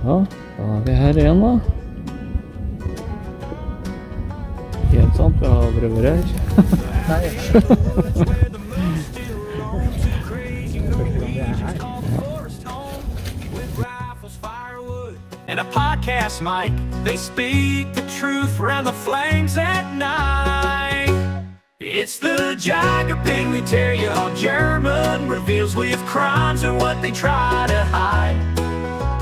Ja, da er vi her igjen da. Helt sant, vi har prøver her. Nei. And a podcast mic, they speak the truth around the flames at night. It's the Jagger Ping, we tear you all German, reveals we have crimes and what they try to hide.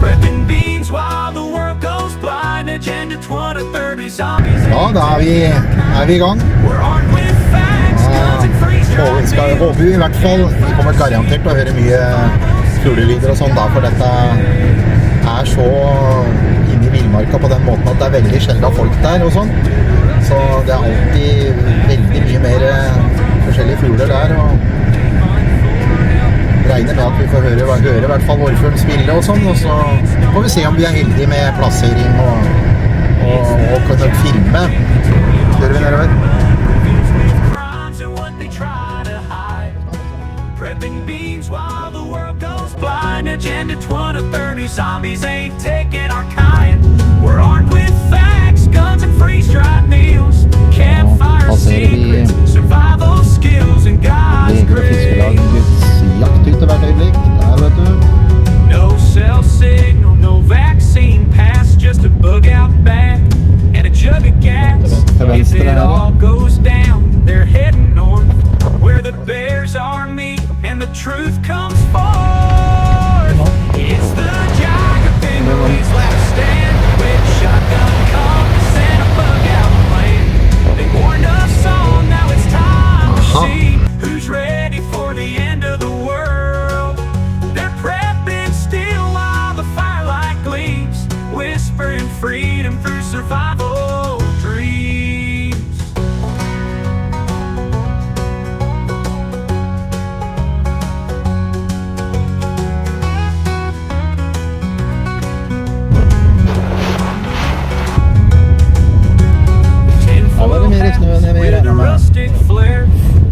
Prepping beans while the world goes blind, Agenda 2030 zombies. Ja, da er vi I gang. We're armed with facts, guns and freeze-dried Håper vi I hvert fall. Vi kommer garantert til å høre mye fuglelyder og sånn da, for dette så inne I villmarka på den måten at det veldig sjelden folk der og sånn. Så det alltid veldig mye mer forskjellige fugler der, og regner med at vi får høre I hvert fall vårfuglen spille og sånn, og så får vi se om vi heldige med plassering og kunne filme. Hører vi nedover? Agenda 2030 zombies ain't taking our kind. We're armed with facts, guns and freeze-dried meals, campfire secrets, survival skills and God's grace. Jakthytte hvert øyeblikk. Der vet du. No cell signal, no vaccine pass, just a bug out back and a jug of gas. If it all goes down, they're heading north, where the bears are meat and the truth comes forth. It's the Jagger Ping, Louis last stand with shotgun compass and a bug out plan. They warned us all, now it's time to see who's ready for the end of the world. They're prepping still while the firelight gleams, whispering freedom through survival dreams. With a rustic flare,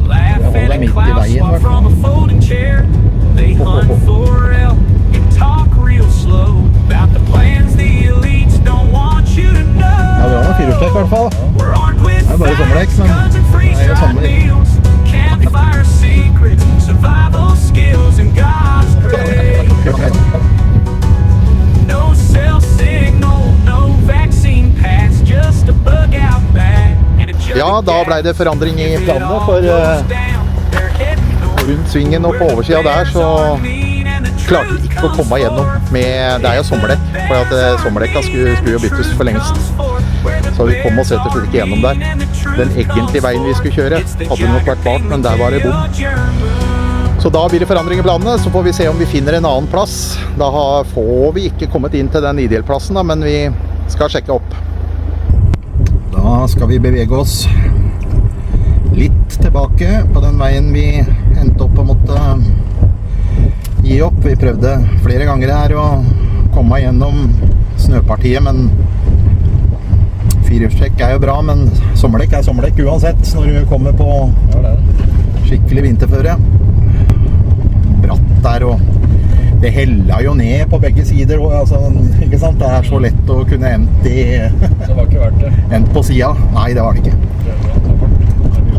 laughing at clouds swap from a folding chair. They hunt for elk and talk real slow about the plans the elites don't want you to know. Ja, det var noen fyrhjulstrekk I hvert fall. We're armed with Det bare sommerdekk, facts, men guns and freeze-dried meals, campfire secrets, survival skills and God's grace. No cell signal, no vaccine pass, just a bug out back. Ja, da ble det forandring I planene, for rundt svingen og på oversida der så klarte vi ikke å komme igjennom med, det jo sommerdekk, for at sommerdekka skulle jo byttes for lengst. Så vi kom oss rett og slett ikke gjennom der. Den egentlige veien vi skulle kjøre hadde nok vært bart, men der var det bom. Så da blir det forandring I planene, så får vi se om vi finner en annen plass. Da får vi ikke kommet inn til den idealplassen, men vi skal sjekke opp. Da skal vi bevege oss litt tilbake på den veien vi endte opp og måtte gi opp. Vi prøvde flere ganger her å komme gjennom snøpartiet, men firehjulstrekk jo bra, men sommerdekk sommerdekk uansett når du kommer på skikkelig vinterføre. Bratt der, og det hella jo ned på begge sider, altså, ikke sant? Det så lett å kunne endt Det var ikke verdt det. Endt på siden. Nei, det var det ikke.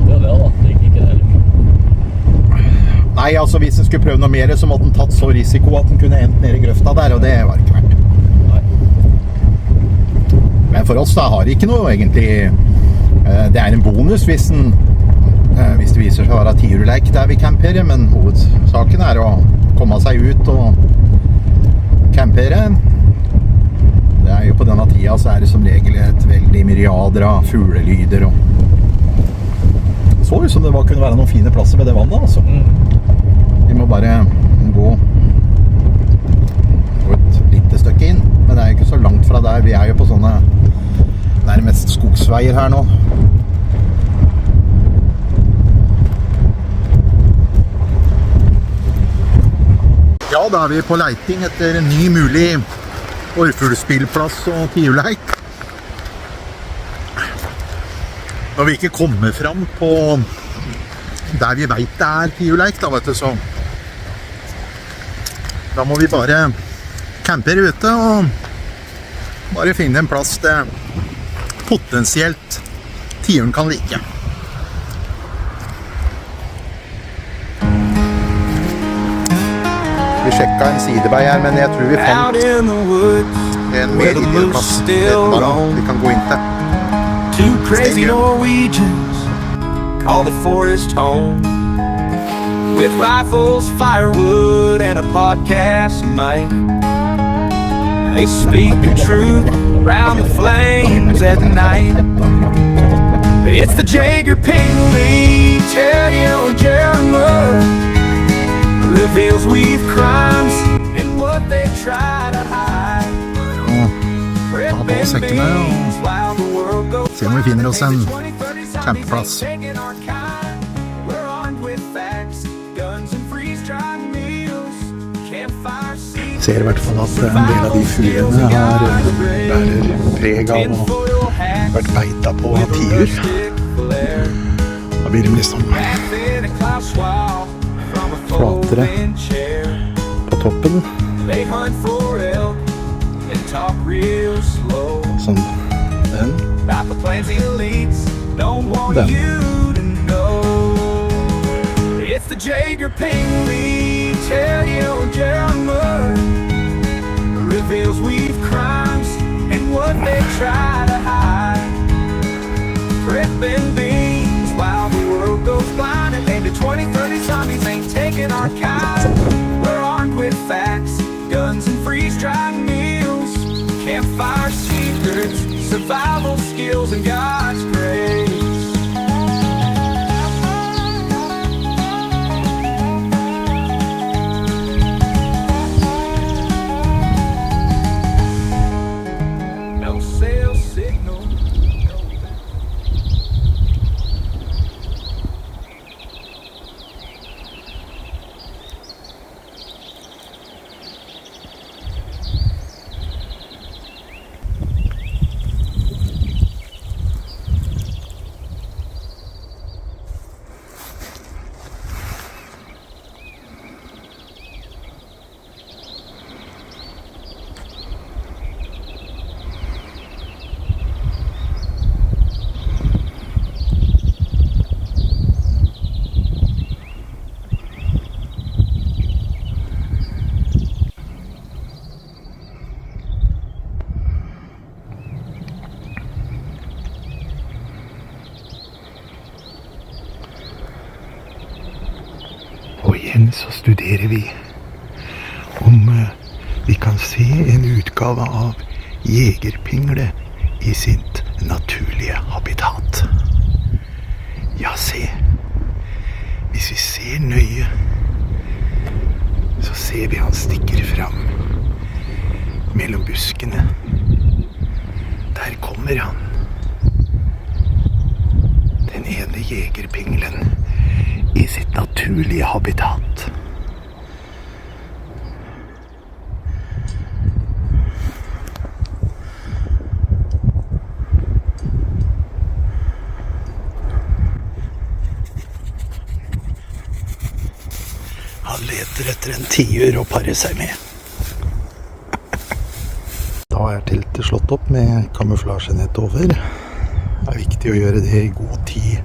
Det gikk ikke det. Nei, altså hvis den skulle prøve noe mer, så måtte den tatt så risiko at den kunne endt ned I grøfta der, og det var ikke verdt. Nei. Men for oss da har det ikke noe egentlig. Det en bonus hvis det viser seg å være tiurleik der vi camperer, men hovedsaken å komme seg ut og campere. Det jo på denne tida så det som regel et veldig myriader av fuglelyder og så ut som det kunne være noen fine plasser ved det vannet altså. Vi må bare gå et lite stykke inn, men det jo ikke så langt fra der. Vi jo på sånne nærmest skogsveier her nå. Ja, da vi på leiting etter en ny mulig orrfuglspillplass og tiurleik. Når vi ikke kommer fram på der vi vet det tiurleik, da vet du, så da må vi bare campere ute og Bare finne en plass det potensielt tiuren kan like. Vi sjekket en sidevei her, men jeg tror vi Out fant in the woods, en mer ideell plass. Vi kan gå inn til. two crazy Norwegians call the forest home. With rifles, firewood, and a podcast mic, they speak the truth around the flames at night. It's the Jaeger Pingley, tell you Jeremy. Reveals we've crimes and what they try to hide. Ta på sekkene og se om vi finner oss en campeplass. Ser I hvert fall at en del av de fuglene her bærer preg av å ha vært beita på tiur. Da blir de liksom flatere på toppen. Sånn den. Den. It's the Jaeger Pingley, tell you Jeremy. Reveals we've crimes and what they try to hide. Prepping beans while the world goes blind. And maybe 20, 30 zombies ain't taking our kind. We're armed with facts, guns and freeze-dried meals. Campfire secrets, survival skills and God's grace. Og igjen så studerer vi om vi kan se en utgave av jegerpingle I sitt naturlige habitat. Ja, se. Hvis vi ser nøye, så ser vi han stikker fram mellom buskene. Der kommer han. Den ene jegerpinglen I sitt naturlige habitat. Han leter etter en tiur å pare seg med. Da teltet slått opp med kamuflasjenett over. Det viktig å gjøre det I god tid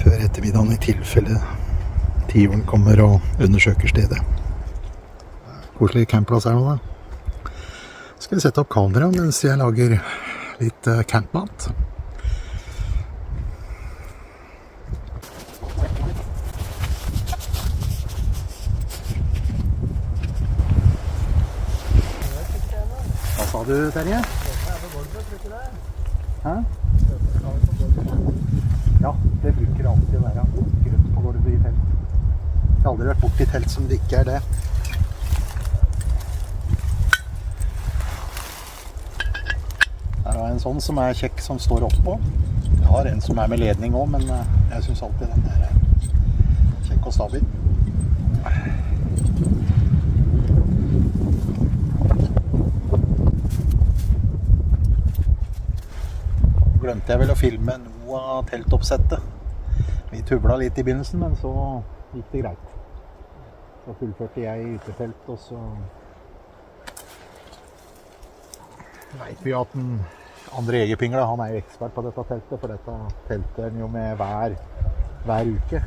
før ettermiddagen I tilfelle tiuren kommer og undersøker stedet. Koselig campplass her nå da. Skal vi sette opp kamera mens jeg lager litt campmat. Hva sa du, Terje? Hæ? Ja, det bruker alltid å være grønt på gulvet I telt. Jeg har aldri vært bort I telt som det ikke det. Her har jeg en sånn som kjekk som står oppå. Jeg har en som med ledning også, men jeg synes alltid den der kjekk og stabil. Glemte jeg vel å filme noe av teltoppsettet. Vi tubla litt I begynnelsen, men så gikk det greit. Så fullførte jeg utefelt, og så Vet vi at den andre jegerpingla, han er jo ekspert på dette teltet, for dette teltet er jo med hver uke.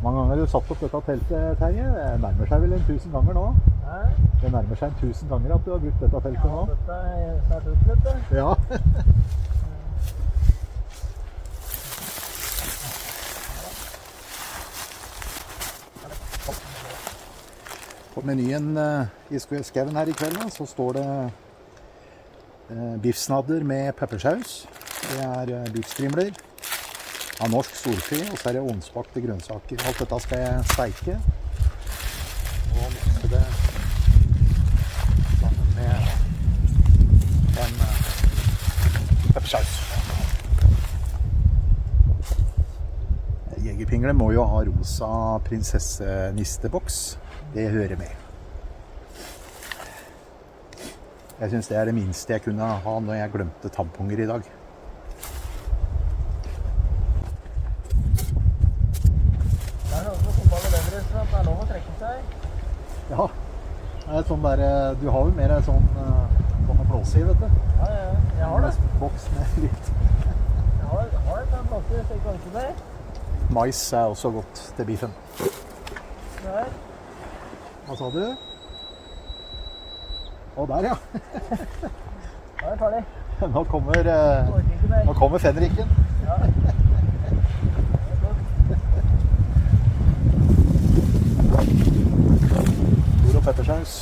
Mange ganger har du satt opp dette teltet, Terje? Det nærmer seg vel 1000 ganger nå? Det nærmer seg 1000 ganger at du har brukt dette teltet nå. Ja, dette er snart utløpet. Ja. På menyen i skauen her i kveld så står det biffsnadder med peppersaus. Det er biffstrimler av norsk storfe, og så er det ovnsbakte grønnsaker. Alt dette skal jeg steike og mikse det sammen med en peppersaus. Jegerpingle må jo ha rosa prinsessenisteboks. Det hører med. Jeg synes det er det minste jeg kunne ha når jeg glemte tamponger i dag. Det er noe som kommer med den resten, at det er lov å trekke seg. Ja, det er sånn der, du har jo mer sånn å blåse i, vet du. Ja, jeg har det. Boks med litt. Jeg har et blåse, så jeg kan ikke det. Mais er også godt til biffen. Der. Hva sa du? Å, der ja. Da er jeg ferdig. Nå kommer, Orker ikke mer. nå kommer fenriken. Ja. Stor og peppersaus.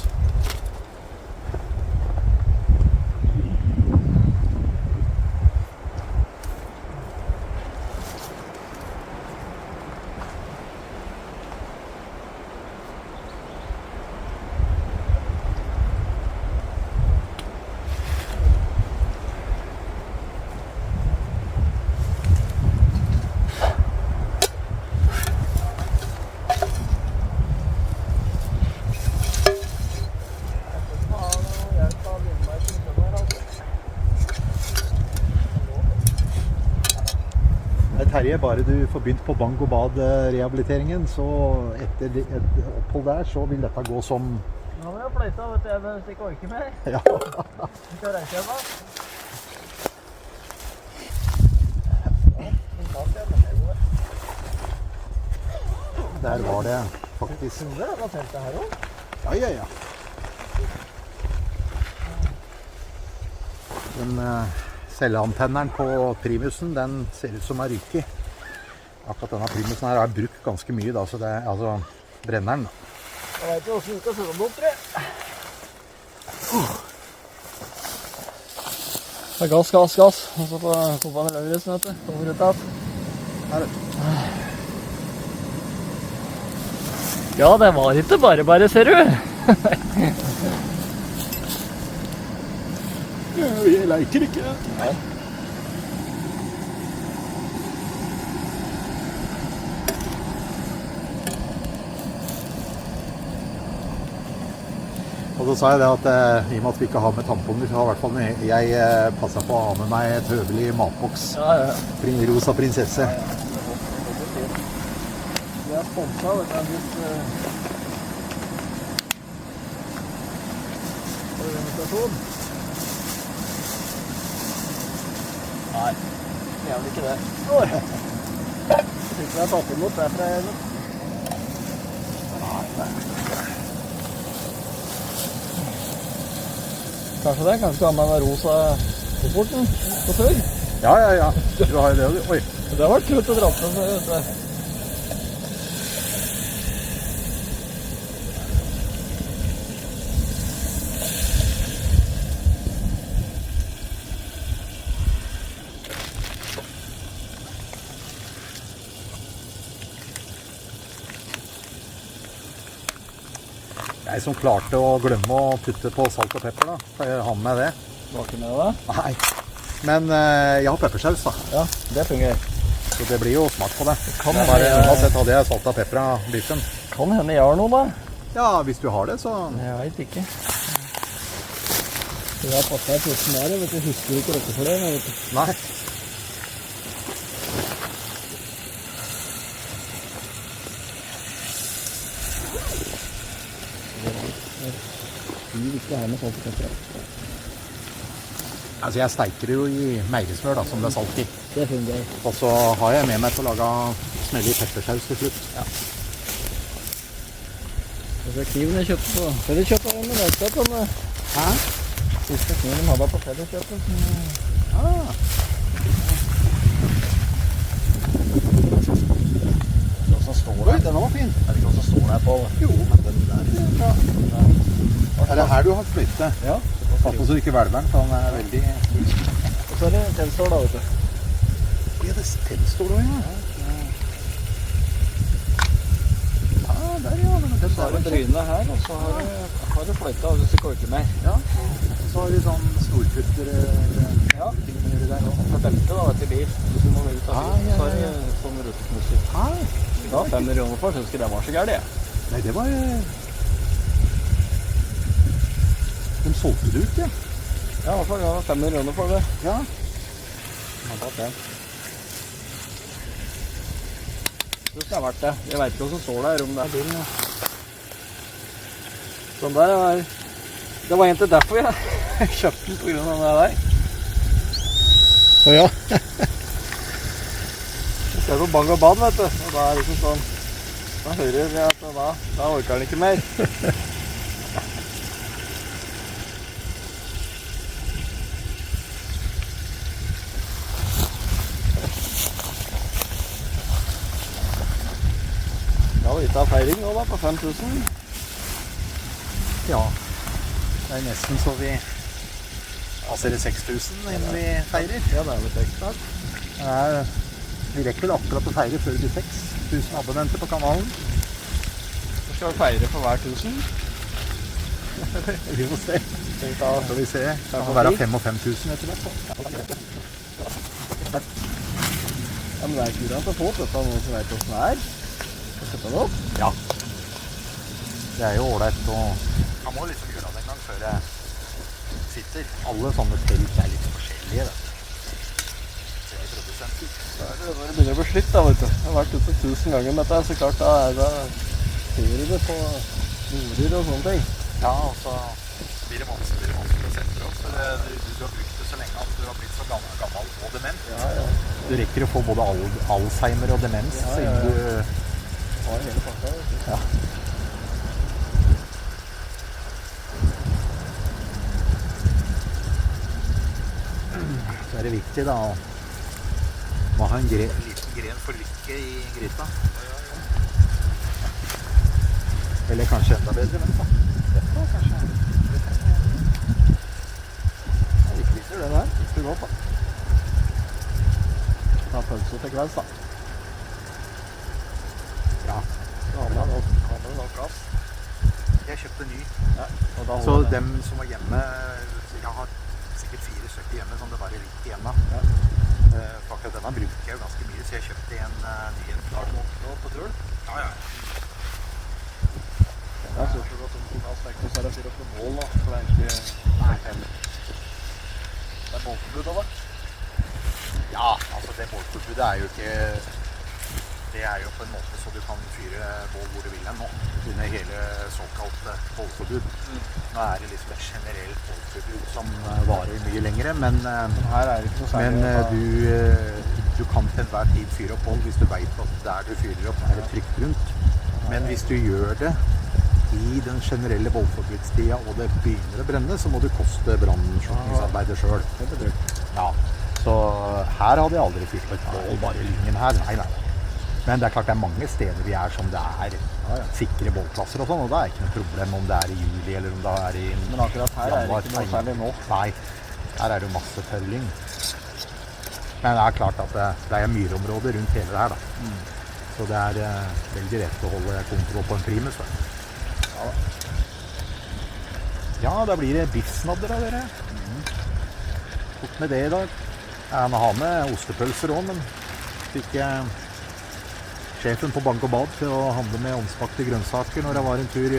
Terje, bare du får begynt på Bang og Bad-rehabiliteringen, så etter et opphold der, så vil dette gå som... Nå må jeg fløyta, vet du, hvis jeg ikke orker mer. Ja. Skal jeg reise hjem da? Der var det faktisk... Det er da teltet her også. Ja, ja, ja. Den celleantenneren på primusen, den ser ut som har ryket. Akkurat denne primusen her har brukt ganske mye, da, så det er altså brenneren. Jeg vet ikke hvordan du skal sette den opp, tror jeg. Det er gass. Og så på koppene løvrisen, vet du. Kommer ut av. Her, vet du. Ja, det var ikke bare, ser du. Jeg leker ikke. Nei. Og så sa jeg det at i og med at vi ikke har med tamponger, så har i hvert fall jeg passet på å ha med meg et høvelig matboks. Ja. Rosa prinsesse. Vi er sponset, vet du, organisasjon. Nei, jeg gjør ikke det. Oi! Jeg synes jeg har tatt imot derfra igjen. Kanskje det? Kanskje du har med den rosa kofferten på før? Ja. Du har jo det, du. Oi. Det har vært krutt å dra på seg, vet du. Jeg som klarte å glemme å putte på salt og pepper, da. Skal jeg ha med det? Var ikke med det? Nei. Men jeg har peppersaus, da. Ja, det fungerer. Så det blir jo smart på det. Kan Det er bare, uansett hadde jeg salt og pepper av biffen. Kan hende jeg har noe, da. Ja, hvis du har det, så... Jeg vet ikke. Jeg har passet i 14 der, vet du. Jeg husker ikke dette for det, men vet du. Nei. Vi vil ikke ha med salt og pepper. Altså, jeg steiker det jo i meirismør da, som det er salt i. Det fungerer. Og så har jeg med meg til å lage smellig peppersaus til slutt. Ja. Og så kniven jeg kjøpte på Felleskjøpet med redskapen. Hæ? Siste kniven de hadde på Felleskjøpet. Ah. Hva står det? Oi, den var fin. Jeg vet ikke hva som står der på. Jo, men den der er bra. Er det her du har fløyte? Ja. Pass på så du ikke hvelver den, for han er veldig... Og så er det tennstål da, vet du. Ja, det tennstål også, ja. Ja, der ja. Men den Så har du brynet her, og så har du fløyta hvis du korker mer. Ja. Så har du sånn storputter... Ja. For belte da, til bil. Hvis du må ut av bil, så har du sånn ruteknusser. Hei. Da 5 millioner for, så husker jeg det var så gærlig, jeg. Nei, det var... De solgte det ut, ja. Ja, i hvert fall, det var 5 millioner for det. Ja. Ja, det. Det skal ha vært det. Jeg vet ikke hva som står der, om det er bilen. Ja. Sånn der var... Det var egentlig derfor jeg kjøpte den på grunn av det der. Å ja. Jeg ser på bang og bad, vet du. Og da er det liksom sånn... Da hører jeg at da orker den ikke mer. Da var det litt av feiring nå da, på 5000. Ja. Det er nesten så vi passerer 6000 innen vi feirer. Ja, det er vel 6 snart. Vi rekker vel akkurat å feire før det blir 6000 abonnenter på kanalen. Så skal vi feire for hver 1000. Vi får se. Skal vi se. Det må være 5500 etter hvert. Ja, men det er kurant å få dette av noen som vet hvordan det er. Skal sette det opp. Ja. Det er jo ålreit å... Man må liksom gjøre det en gang før jeg sitter. Alle sånne telt er litt forskjellige, da. Da er det når det begynner å bli slitt da, vet du. Jeg har vært ute 1000 ganger med dette, så klart da er det ser det på jorder og sånne ting. Ja, og så blir det vanskelig å sette det opp. For du har brukt det så lenge at du har blitt så gammel og dement. Ja, ja. Du rekker å få både Alzheimer og demens Ja, ja, ja. siden du... Har hele pakka, vet du. Ja. Så er det viktig da å ha en liten gren for lykke i gryta. Eller kanskje enda bedre, men da. Dette var kanskje... Det gikk litt den her. Gikk det godt da. Ta pølse til kvelds da. Ja. Så handler det nok gass. Jeg kjøpte ny. Ja, og da Så holder det. dem som var hjemme, jeg har sikkert 4 stykker hjemme som det bare er litt igjen av. Ja. For akkurat denne bruker jeg jo ganske mye, så jeg kjøpte en ny en. Har du nok nå på trull? Ja, ja. Jeg synes jo godt om aspektet, så er det 4 på mål nå, for det er ikke... Nei, heller. Det er bålforbud da, da? Ja, altså det bålforbudet er jo ikke... Det er jo på en måte så du kan fyre bål hvor du vil hen nå, under hele såkalt bålforbud. Nå er det liksom et generelt bålforbud som varer mye lengre, men Her er det ikke noe særlig. du kan til enhver tid fyre opp bål hvis du vet at der du fyrer opp er det trygt rundt. Men hvis du gjør det i den generelle bålforbudstida og det begynner å brenne, så må du koste brannslukningsarbeidet selv. Det er bedrøkt. Ja, så her hadde jeg aldri fyrt på et bål bare i linjen her. Nei, nei. Men det er klart det er mange steder vi er som det er sikre bålplasser og sånn, og da er det ikke noe problem om det er i juli eller om det er i Men akkurat her er det ikke noe særlig nå. Nei, her er det jo masse tørring. Men det er klart at det er myrområder rundt hele det her da. Så det er veldig rett å holde kontroll på en primus da. Ja, da blir det biffsnadder av dere. Fort med det i dag. Jeg må ha med ostepølser også, men fikk sjefen på Bang og Bad til å handle med omsmakte grønnsaker når jeg var en tur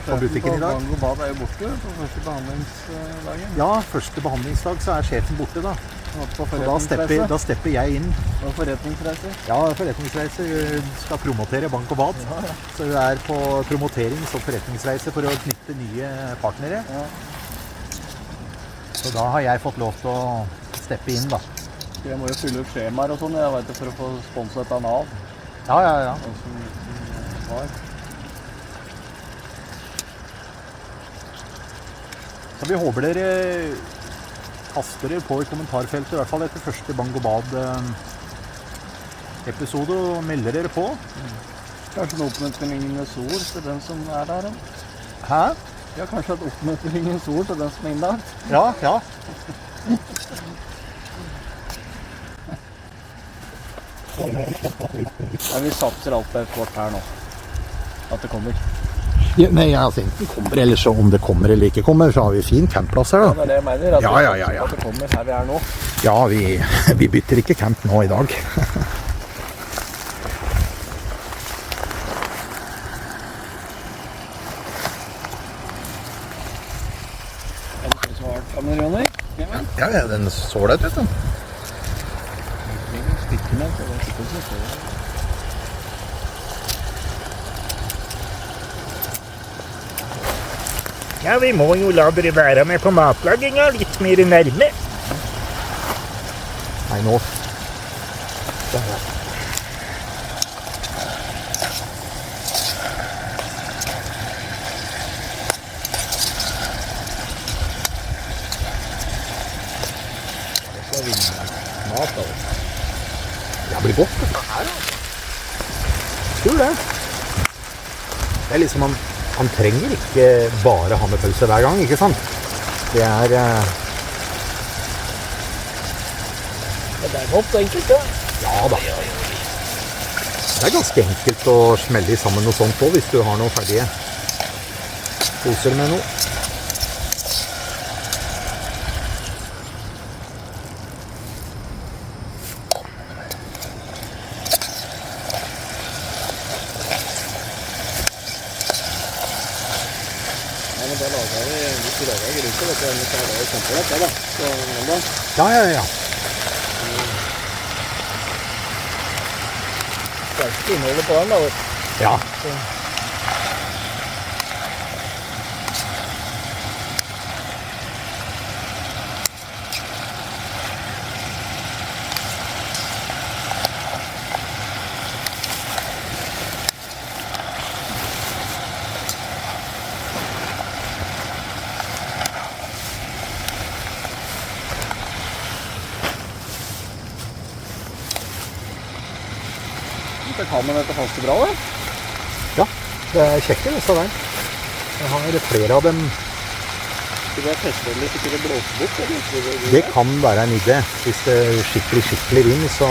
på butikken i dag. Bang og Bad er jo borte på første behandlingsdagen. Ja, første behandlingsdag så er sjefen borte da. På Og da stepper jeg inn. Og forretningsreise. Ja, forretningsreise. Vi skal promotere Bank og Bad. Så vi er på promoterings- og forretningsreise for å knytte nye partnere. Ja. Så da har jeg fått lov til å steppe inn, da. Jeg må jo fylle ut skjemaer og sånn, jeg vet det, for å få sponset av Nav. Ja. Sånn som var. Så vi håper dere kaster dere på i kommentarfeltet, i hvert fall etter første Bang og Bad-episode, og melder dere på. Kanskje en oppmuntringens ord til den som er der? Hæ? Ja, kanskje et oppmuntringens ord til den som er innlagt? Ja. Ja, vi satser alt på et kort her nå. At det kommer. Ja, nei, altså enten kommer, eller så om det kommer eller ikke kommer, så har vi fin campplass her, Ja, da. det er det jeg mener. At Ja. vi satser på at det kommer her vi er nå. Ja, vi bytter ikke camp nå i dag. Er det ikke så hardt, Anne Ronny? Ja, den så det ut, den. Stikker med, så det er ikke så stort. Ja, vi må jo la dere være med på matlaginga litt mer nærme. Nei, nå. Det blir godt, dette her, da. Tror det. Det er liksom han trenger ikke bare hammepølse hver gang, ikke sant? Det er Det er godt enkelt, ja. Ja da. Det er ganske enkelt å smelle sammen noe sånt på hvis du har noen ferdige poser med noe. Ja, men da lager vi, hvis vi lager gryte, vet du, så er det jo kjempelett, det da. Så, mandag. Ja. Sterke innholdet på den da, vet du. Ja. Det kan man dette faste bra, da. Ja, det er kjekke disse der. Jeg har flere av dem. Skal vi teste litt, ikke det blåser bort, eller? Det kan være en idé. Hvis det skikkelig inn, så...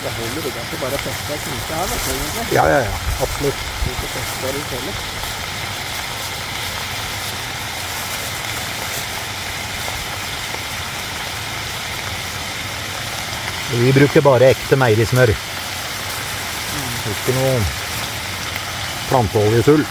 Det holder ikke at det bare fester og knyter her, vet du, egentlig. Ja, absolutt. Ikke fester bare ut heller. Vi bruker bare ekte meierismør. Ikke noe planteoljesull.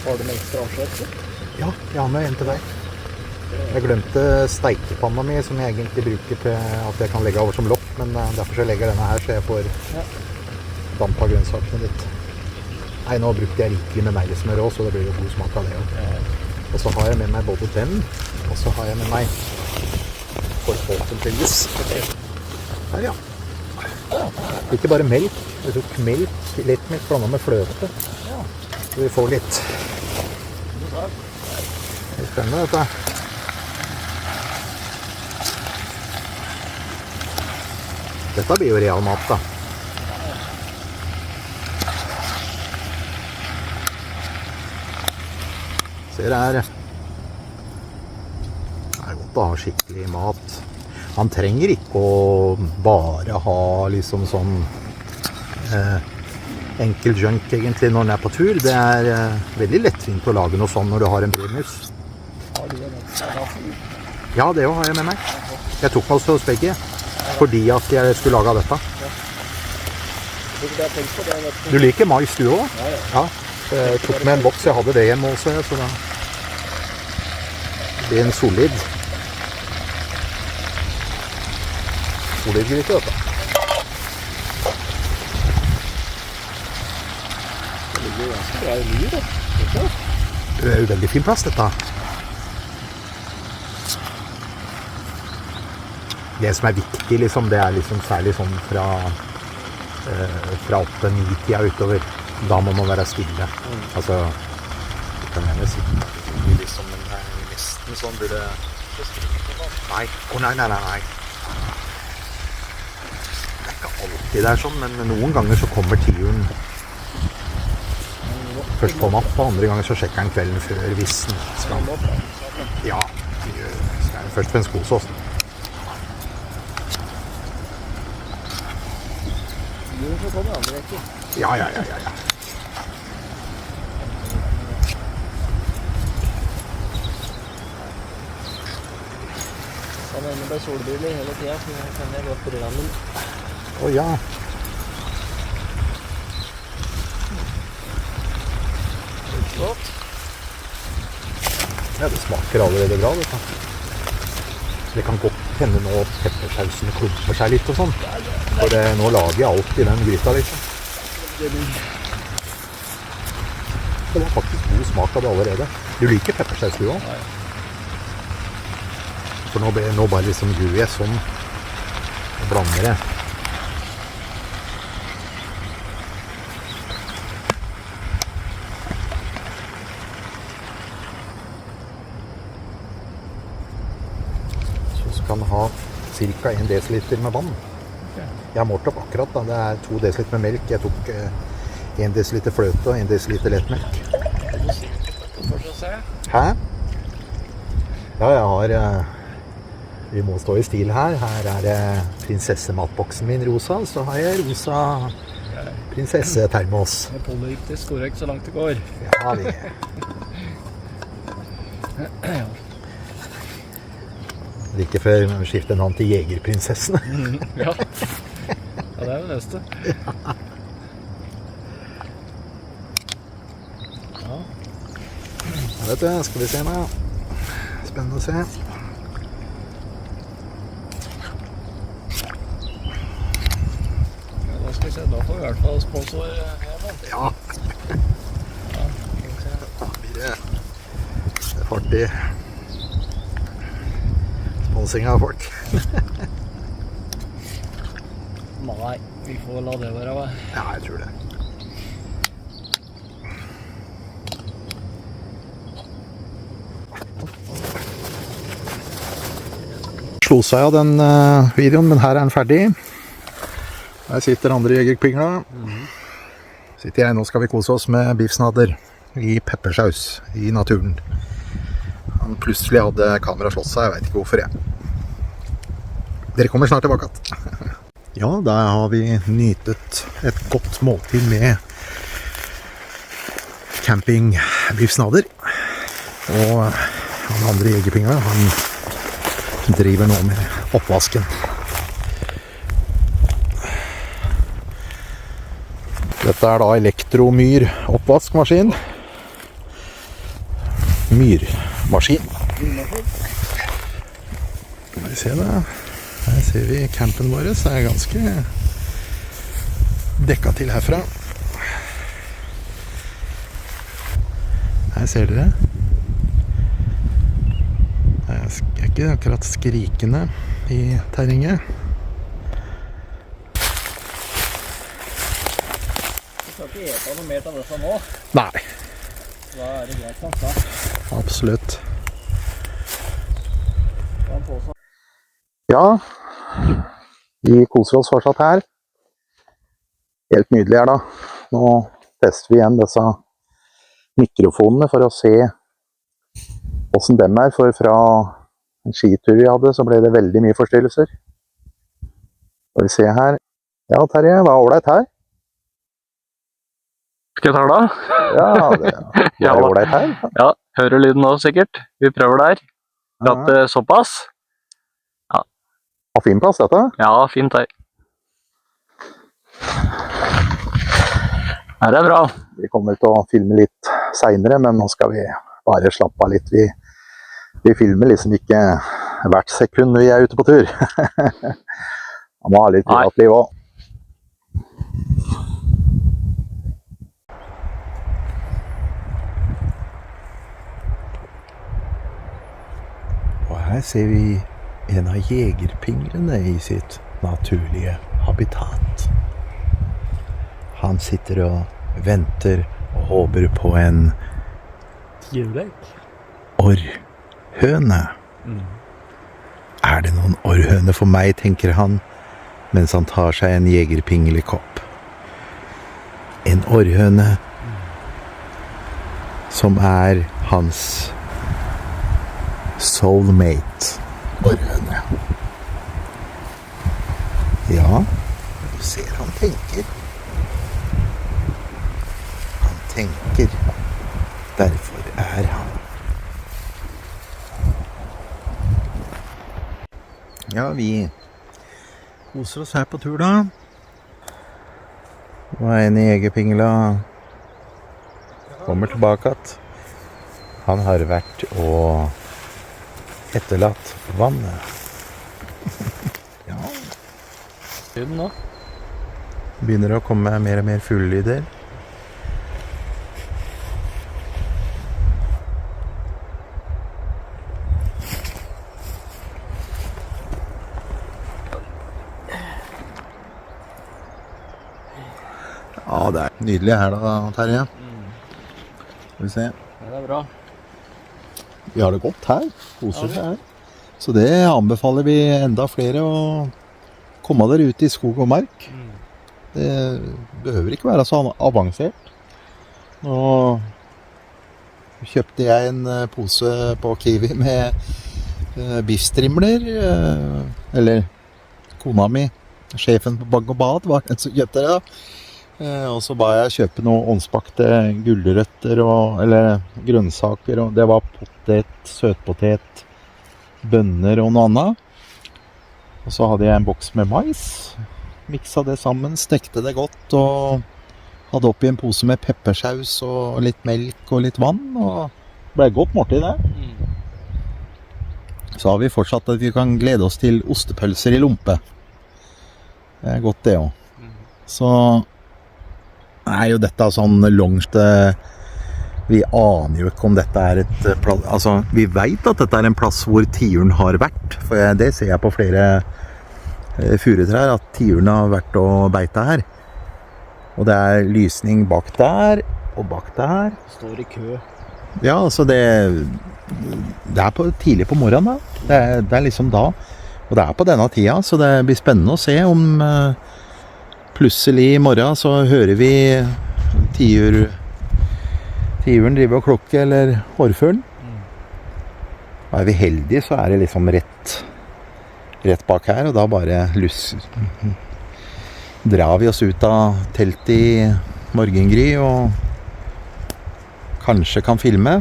Har du med ekstra avskjøtt? Ja, jeg har med en til deg. Jeg glemte steikepanna mi, som jeg egentlig bruker til at jeg kan legge over som lokk, men derfor så legger jeg denne her, så jeg får damp av grønnsakene litt. Nei, nå bruker jeg rikelig med meierismør også, så det blir jo god smak av det også. Og så har jeg med meg både den, og så har jeg med meg forhåpentligvis. Her, ja. Ikke bare melk. Jeg tok melk, lettmelk blandet med fløte. Så vi får litt. Det er spennende, dette. Dette blir jo real mat, da. Ser her. Det er godt å ha skikkelig mat. Man trenger ikke å bare ha liksom sånn enkel junk egentlig når den er på tur. Det er veldig lettvint å lage noe sånn når du har en primus. Ja, det har jeg med meg. Jeg tok meg også hos begge, fordi at jeg skulle lage dette. Du liker mais du også? Ja. Jeg tok med en boks, jeg hadde det hjemme også, så da det blir en solid gryte, dette. Det ligger ganske bra i liv, da. Det er jo veldig fin plass, dette. Det som er viktig, liksom, det er liksom særlig sånn fra 8-9-tida utover. Da må man være stille. Altså, det kan gjerne si liksom, men det er nesten sånn burde... Nei. Nei. Det er ikke alltid det er sånn, men noen ganger så kommer tiuren først på natta, andre ganger så sjekker den kvelden før hvis den skal... Ja, skal den først på en skosås. Ja. Han ender med solbriller hele tiden, så kan jeg gå på brillene. Ja. Ja, det smaker allerede bra, dette. Det kan godt hende nå peppersausen klumper seg litt og sånn. For nå lager jeg alt i den gryta, liksom. Det var faktisk god smak av det allerede. Du liker peppersaus du også? For nå bare liksom gjør jeg sånn og blander det. Så skal den ha ca. 1 dl med vann. Jeg har målt opp akkurat da. Det er 2 dl med melk. Jeg tok 1 dl fløte og 1 dl lettmelk. Hæ? Ja, jeg har... Vi må stå i stil her. Her er det prinsessematboksen min rosa, så har jeg rosa prinsessetermos. Det er politisk korrekt så langt det går. Ja, vi... Like før vi skifter navn til Jegerprinsessen. Ja, det er det neste. Ja, vet du, skal vi se nå. Spennende å se. Da får vi i hvert fall sponsor hjemme. Ja. Da blir det fart i sponsing av folk. Nei, vi får la det være. Ja, jeg tror det. Slo seg av den videoen, men her er den ferdig. Her sitter andre jegerpingla. Sitter jeg, nå skal vi kose oss med biffsnadder i peppersaus i naturen. Han plutselig hadde kamera slått seg, jeg vet ikke hvorfor jeg. Dere kommer snart tilbake. Ja, da har vi nytet et godt måltid med camping biffsnadder. Og han andre jegerpingla, han driver nå med oppvasken. Dette er da Elektromyr oppvaskmaskin. Myrmaskin. Skal vi se det. Her ser vi campen vår, så er det ganske dekka til herfra. Her ser dere. Det er ikke akkurat skrikende i terrenget. Du skal ikke ete noe mer av dette nå. Nei, Da det greit nok, da. absolutt. Ta en pose. Ja, vi koser oss fortsatt her. Helt nydelig her da. Nå tester vi igjen disse mikrofonene for å se hvordan dem er, for fra en skitur vi hadde så ble det veldig mye forstyrrelser. Skal vi se her. Ja, Terje, hva er ålreit her? Skal jeg ta det da? Ja, det er ålreit her. Ja, hører lyden nå sikkert. Vi prøver der. At såpass. Har fin plass dette. Ja, fint her. Her er bra. Vi kommer til å filme litt senere, men nå skal vi bare slappe av litt. Vi filmer liksom ikke hvert sekund vi er ute på tur. Man må ha litt privatliv også. Og her ser vi en av jegerpinglene i sitt naturlige habitat. Han sitter og venter og håper på en orrhøne. Er det noen orrhøne for meg, tenker han, mens han tar seg en jegerpinglekopp. En orrhøne som er hans soulmate orrhøne. Ja, du ser han tenker. Han tenker. Derfor er han. Ja, vi koser oss her på tur da. Og en i jegerpingla kommer tilbake at han har vært og etterlatt vannet. Ja. Lyden nå. Begynner å komme mer og mer fuglelyder. Ja, det er nydelig her da, Terje. Skal vi se. Det er bra. Vi har det godt her, koser seg her. Så det anbefaler vi enda flere å komme der ute i skog og mark. Det behøver ikke være så avansert. Nå kjøpte jeg en pose på Kiwi med biffstrimler, eller kona mi, sjefen på Bang og Bad, var den som kjøpte det da. Og så ba jeg kjøpe noen åndsbakte gulrøtter eller grønnsaker, og det var potet, søtpotet, bønner og noe annet. Og så hadde jeg en boks med mais, miksa det sammen, stekte det godt og hadde oppi en pose med peppersaus og litt melk og litt vann, og det ble godt måltid det. Så har vi fortsatt at vi kan glede oss til ostepølser i lompe. Det er godt det også. Så er jo dette sånn langt, vi aner jo ikke om dette er et plass, altså vi vet at dette er en plass hvor tiuren har vært, for det ser jeg på flere furutrær, at tiuren har vært og beita her. Og det er lysning bak der, og bak der. Står i kø. Ja, altså det er tidlig på morgenen da, det er liksom da, og det er på denne tida, så det blir spennende å se om plutselig i morgen så hører vi tiuren drive og klokke, eller hårfuglen. Og er vi heldige, så er det liksom rett bak her, og da bare drar vi oss ut av teltet i morgengry, og kanskje kan filme.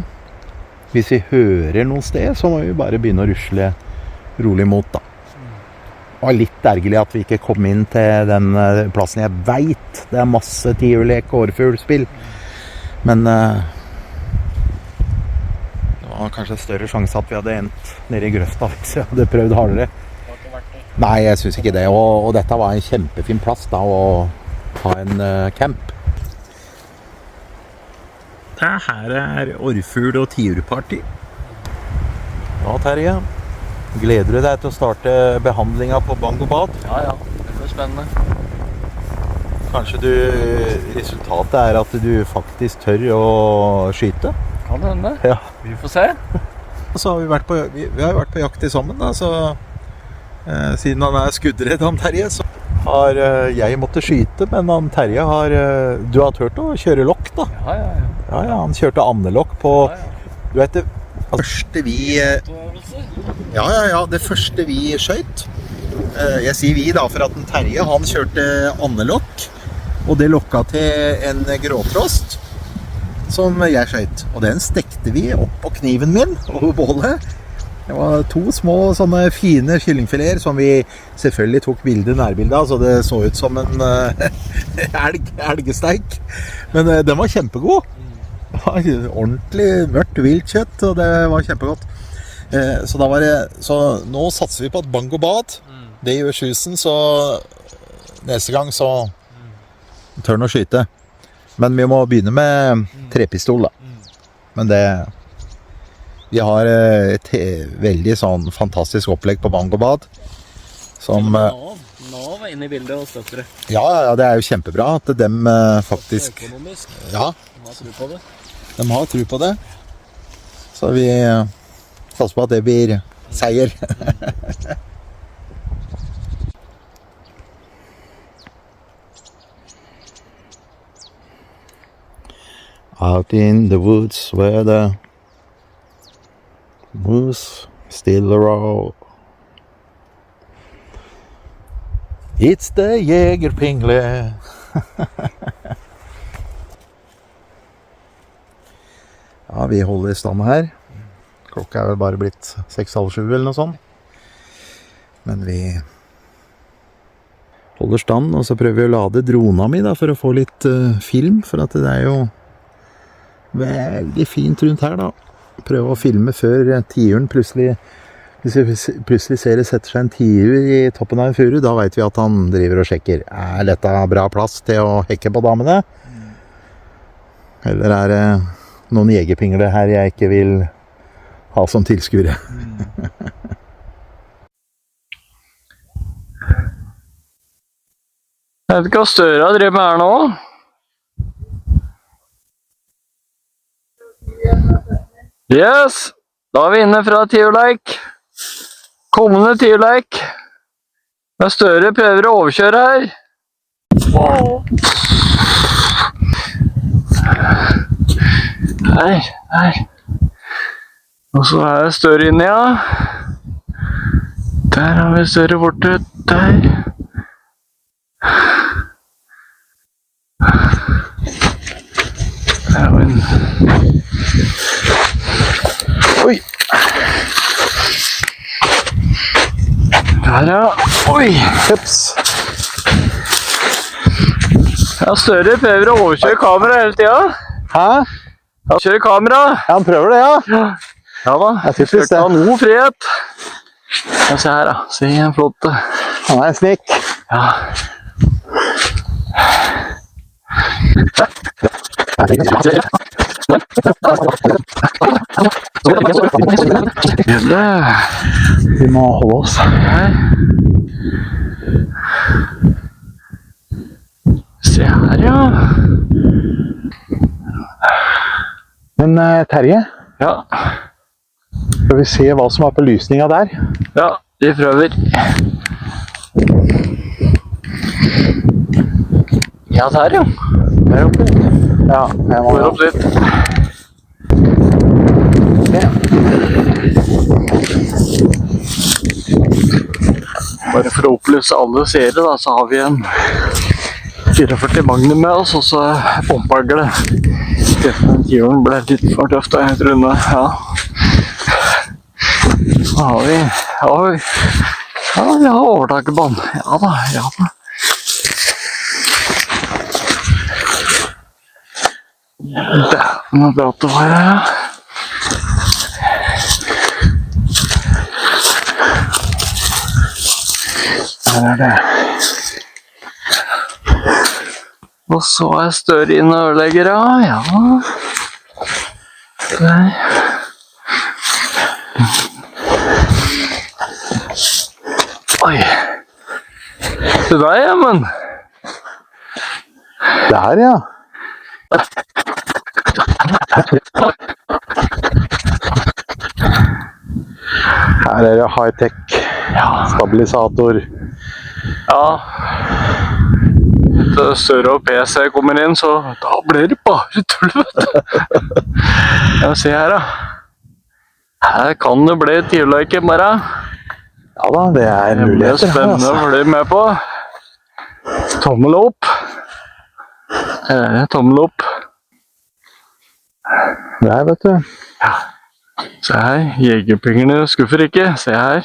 Hvis vi hører noe sted, så må vi bare begynne å rusle rolig mot da. Det var litt ergerlig at vi ikke kom inn til den plassen jeg vet det er masse tiurlek og hårfuglspill. Men det var kanskje større sjanse at vi hadde endt nede i grøfta hvis jeg hadde prøvd hardere. Nei, jeg synes ikke det. Og dette var en kjempefin plass da, å ha en camp. Det her er orrfugl- og tiurparty. Ja, Terje. Gleder du deg til å starte behandlingen på Bang og Bad? Ja. Det blir spennende. Kanskje resultatet er at du faktisk tør å skyte? Kan det hende. Ja. Vi får se. Så har vi har jo vært på jakt sammen da, så siden han er skuddredd, han Terje, så har jeg måttet skyte, men han Terje har, du har tørt å kjøre lokk da? Ja, han kjørte andelokk på, du vet det, første vi, det første vi skjøt, jeg sier vi da, for at den Terje, han kjørte andelokk, og det lokka til en gråtrost, som jeg skjøt, og den stekte vi opp på kniven min over bålet. Det var 2 små sånne fine kyllingfileter som vi selvfølgelig tok nærbilde av, så det så ut som en elgsteik. Men den var kjempegod. Det var ordentlig mørkt viltkjøtt, og det var kjempegodt. Så nå satser vi på at Bang og Bad, det gjør sjusen, så neste gang så tør han å skyte. Men vi må begynne med trepistol da. Men vi har et veldig sånn fantastisk opplegg på Bang og Bad. Som Nav er inne i bildet og støtter det. Ja, det er jo kjempebra at dem faktisk... Økonomisk. Ja. De har tro på det. De har tro på det. Så vi satser på at det blir seier. Out in the woods where the moose still roll. It's the Jegerpingle. Ja, vi holder i stand her. Klokka er vel bare blitt 6:30 eller noe sånt. Men vi holder stand, og så prøver vi å lade drona mi da, for å få litt film, for at det er jo veldig fint rundt her da. Prøve å filme før tiuren plutselig, hvis vi plutselig ser det setter seg en tiur i toppen av en furu, da vet vi at han driver og sjekker. Er dette bra plass til å hekke på damene? Eller er det noen jegerpingler her jeg ikke vil ha som tilskuere? Jeg vet ikke hva Støra driver med her nå. Yes, da er vi inne fra tiurleik. Kommende tiurleik. Men Støre prøver å overkjøre her. Her. Og så er det Støre inne, ja. Der har vi Støre borte. Der. Der har vi en... Oi! Der, ja. Oi! Heps! Ja, Støre prøver å overkjøre kamera hele tiden. Hæ? Ja, kjører kamera. Ja, han prøver det, ja. Ja da, jeg skal ikke ha noe frihet. Ja, se her da, se en flott. Han er en snikk. Ja. Vi må holde oss her. Se her, ja. Men Terje, Ja, skal vi se hva som er på lysninga der? ja, vi prøver. Ja, der, ja. Der oppe. Ja, jeg må Går opp litt. Bare for å opplyse alle seere da, så har vi en 44 Magnum med oss, og så pumpehagle. Den tiuren ble litt for tøft da, jeg tror det. Ja. Så har vi overtaket på den. Ja da. Dæven, hvor bra det var, ja. Her er det. Og så er Støre inn og ødelegger, ja. Der. Oi. Det der, ja, men. Der, ja. Her er det high-tech stabilisator. Ja. Etter større og PC kommer inn, så da blir det bare tull, vet du. Ja, se her, da. Her kan det bli TIU-like i morgen. Ja da, det er Det blir muligheter. spennende å bli med på. Tommel opp. Tommel opp. Der, vet du. Se her, jegerpengene skuffer ikke. Se her.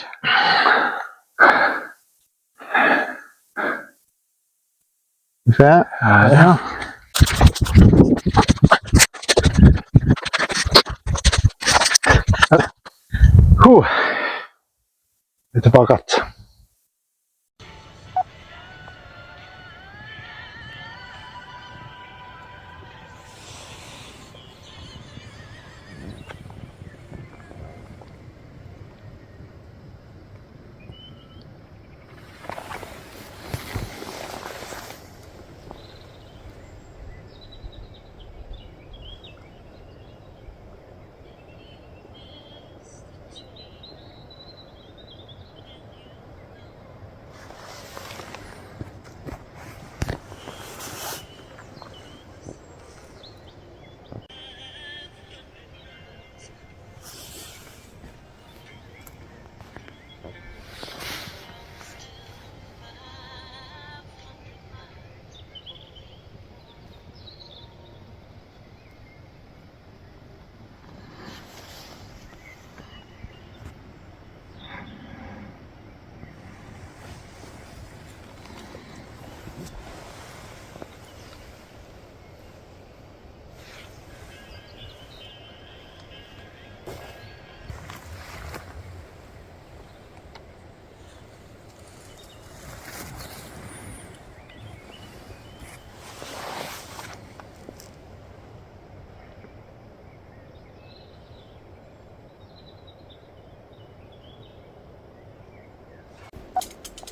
Se. Her, ja. Vi er tilbake igjen.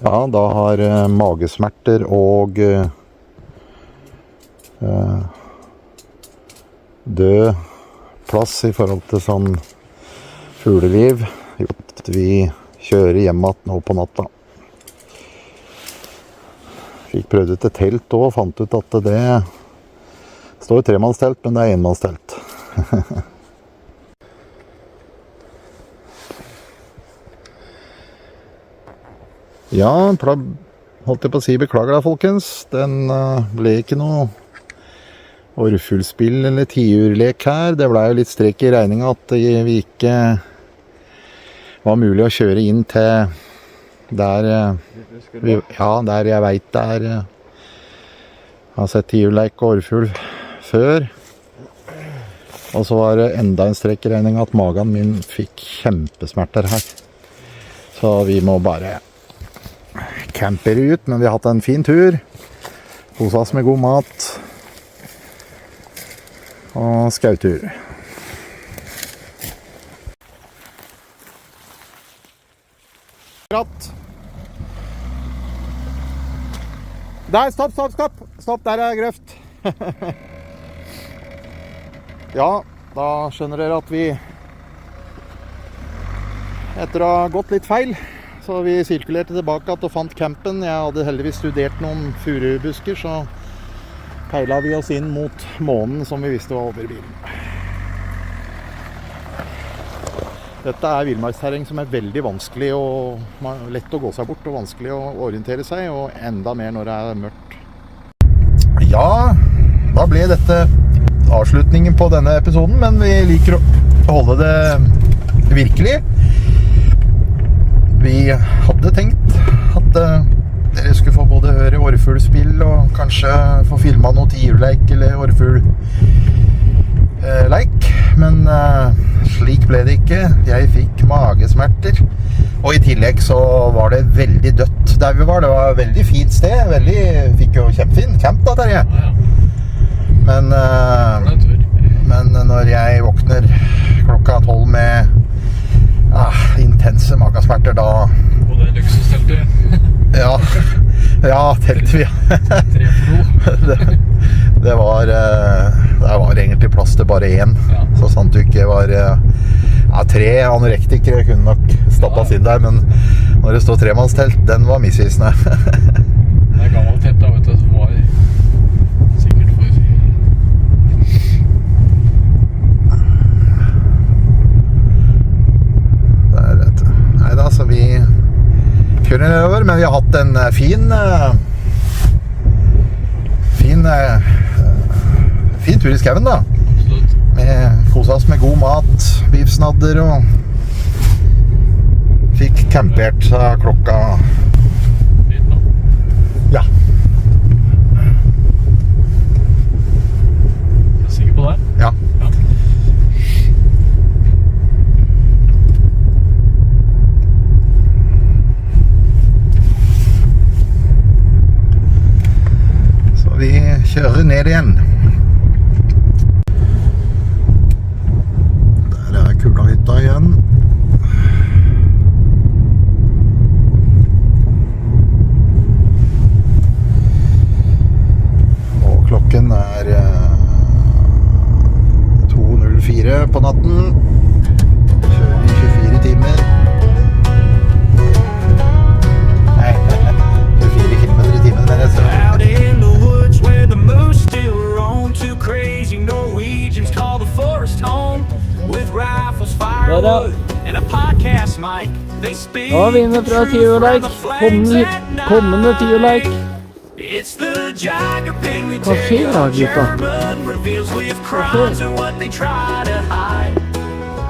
Ja, da har magesmerter og død plass i forhold til sånn fugleliv gjort at vi kjører hjem igjen nå på natta. Fikk prøvd ut et telt og fant ut at det står tremannstelt, men det er enmannstelt. Ja, holdt jeg på å si beklager da, folkens. Den ble ikke noe orrfuglspill eller tiurlek her. Det ble jo litt strek i regningen at vi ikke var mulig å kjøre inn til der, der jeg vet der jeg har sett tiurleik og orrfugl før. Og så var det enda en strek i regningen at magen min fikk kjempesmerter her. Så vi må bare camper ut, men vi har hatt en fin tur. Koset oss med god mat. Og skautur. Der, stopp! Stopp, der er grøft. Ja, da skjønner dere at vi etter å ha gått litt feil, så vi sirkulerte tilbake og fant campen. Jeg hadde heldigvis studert noen furubusker, så peilet vi oss inn mot månen som vi visste var over bilen. Dette er villmarksterreng som er veldig vanskelig og lett å gå seg bort og vanskelig å orientere seg, og enda mer når det er mørkt. Ja, da ble dette avslutningen på denne episoden, men vi liker å holde det virkelig. Vi hadde tenkt at dere skulle få både høre orrfuglspill og kanskje få filmet noe tiurleik eller orrfuglleik, men slik ble det ikke. Jeg fikk magesmerter, og i tillegg så var det veldig dødt der vi var. Det var et veldig fint sted, fikk jo kjempefin camp da, Terje. Men når jeg våkner klokka 12 med intense magesmerter, da... Og det luksusteltet. Ja, telte vi. det var egentlig plass til bare én. Så sant du ikke var 3 anorektikere kunne nok stappes inn der, men når det står tremannstelt, den var misvisende. Det gammelt telt da, vet du, som var sikkert for... Der, vet du. Neida, så vi kjører nedover, men vi har hatt en fin tur i skauen da. Absolutt. Koset oss med god mat, beefsnadder og fikk campert klokka. Fint da. Ja. Er du sikker på det? Ja. Så vi kjører ned igjen. Der er Kulahytta igjen. Og klokken er 2:04 på natten. Kjører i 24 timer. Nei, 24 kilometer i timen, men jeg ser. Out in the woods where the moose still roam, two crazy Norwegians call the forest home. With rifles, firewood, and a podcast mic. They speak Ja, vi er inne fra Tiurleik. Kommende Tiurleik. It's the Jagger Penguin Hva skjer da, gutta? German reveals with crimes and what they try to hide.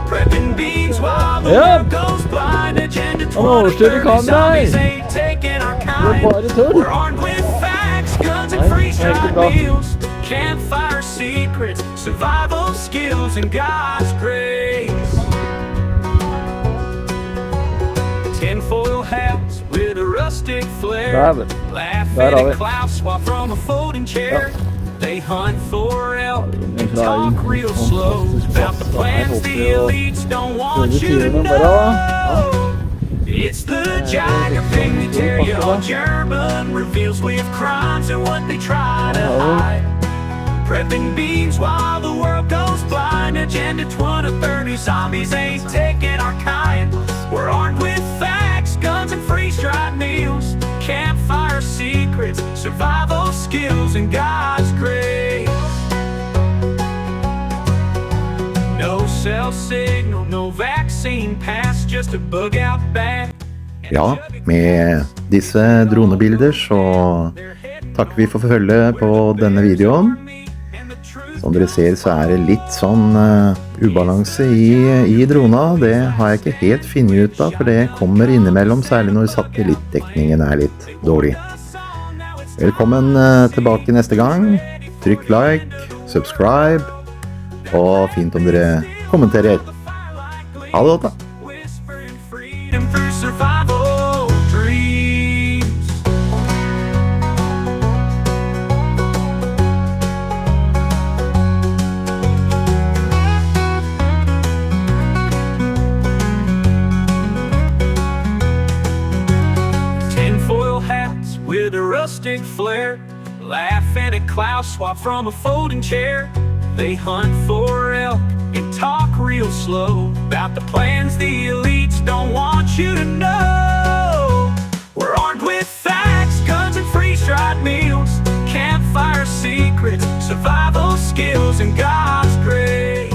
Prepping beans while the Ja. world goes blind. Agenda Han overstyrer 2030 kameraet. zombies ain't taking our Det er kind. bare tull. We're armed with facts, guns and Nei, det er freeze-dried ikke bra. meals. Campfire secrets, survival skills, and God's grace. Tinfoil hats with a rustic flair. Dæven. Laugh Der at har a vi. cloud swap from a folding chair. They hunt for elk and fra talk en real slow fantastisk about the plass. plans Jeg the håper å elites don't want følge you to tidene know. bare, It's the Jagger Penguin Terrier German reveals with crimes and what they try to hide. Prepping beans while the world goes blind. Agenda 2030 zombies ain't taking our kind. We're armed with facts, guns and freeze-dried meals. Campfire secrets, survival skills, and God's grace. No cell signal, no vaccine pass, just a bug out back. Ja, med disse dronebilder så takker vi for følget på denne videoen. Som dere ser så er det litt sånn ubalanse i drona. Det har jeg ikke helt finnet ut av, for det kommer innimellom, særlig når satellittdekningen er litt dårlig. Velkommen tilbake neste gang. Trykk like, subscribe, og fint om dere kommenterer. Ha det godt da! Whispering freedom through survival dreams. Tinfoil hats with a rustic flair. Laugh at a cloud swap from a folding chair. They hunt for elk and talk real slow about the plans the elites don't want you to know. We're armed with facts, guns and freeze-dried meals. Campfire secrets, survival skills, and God's grace.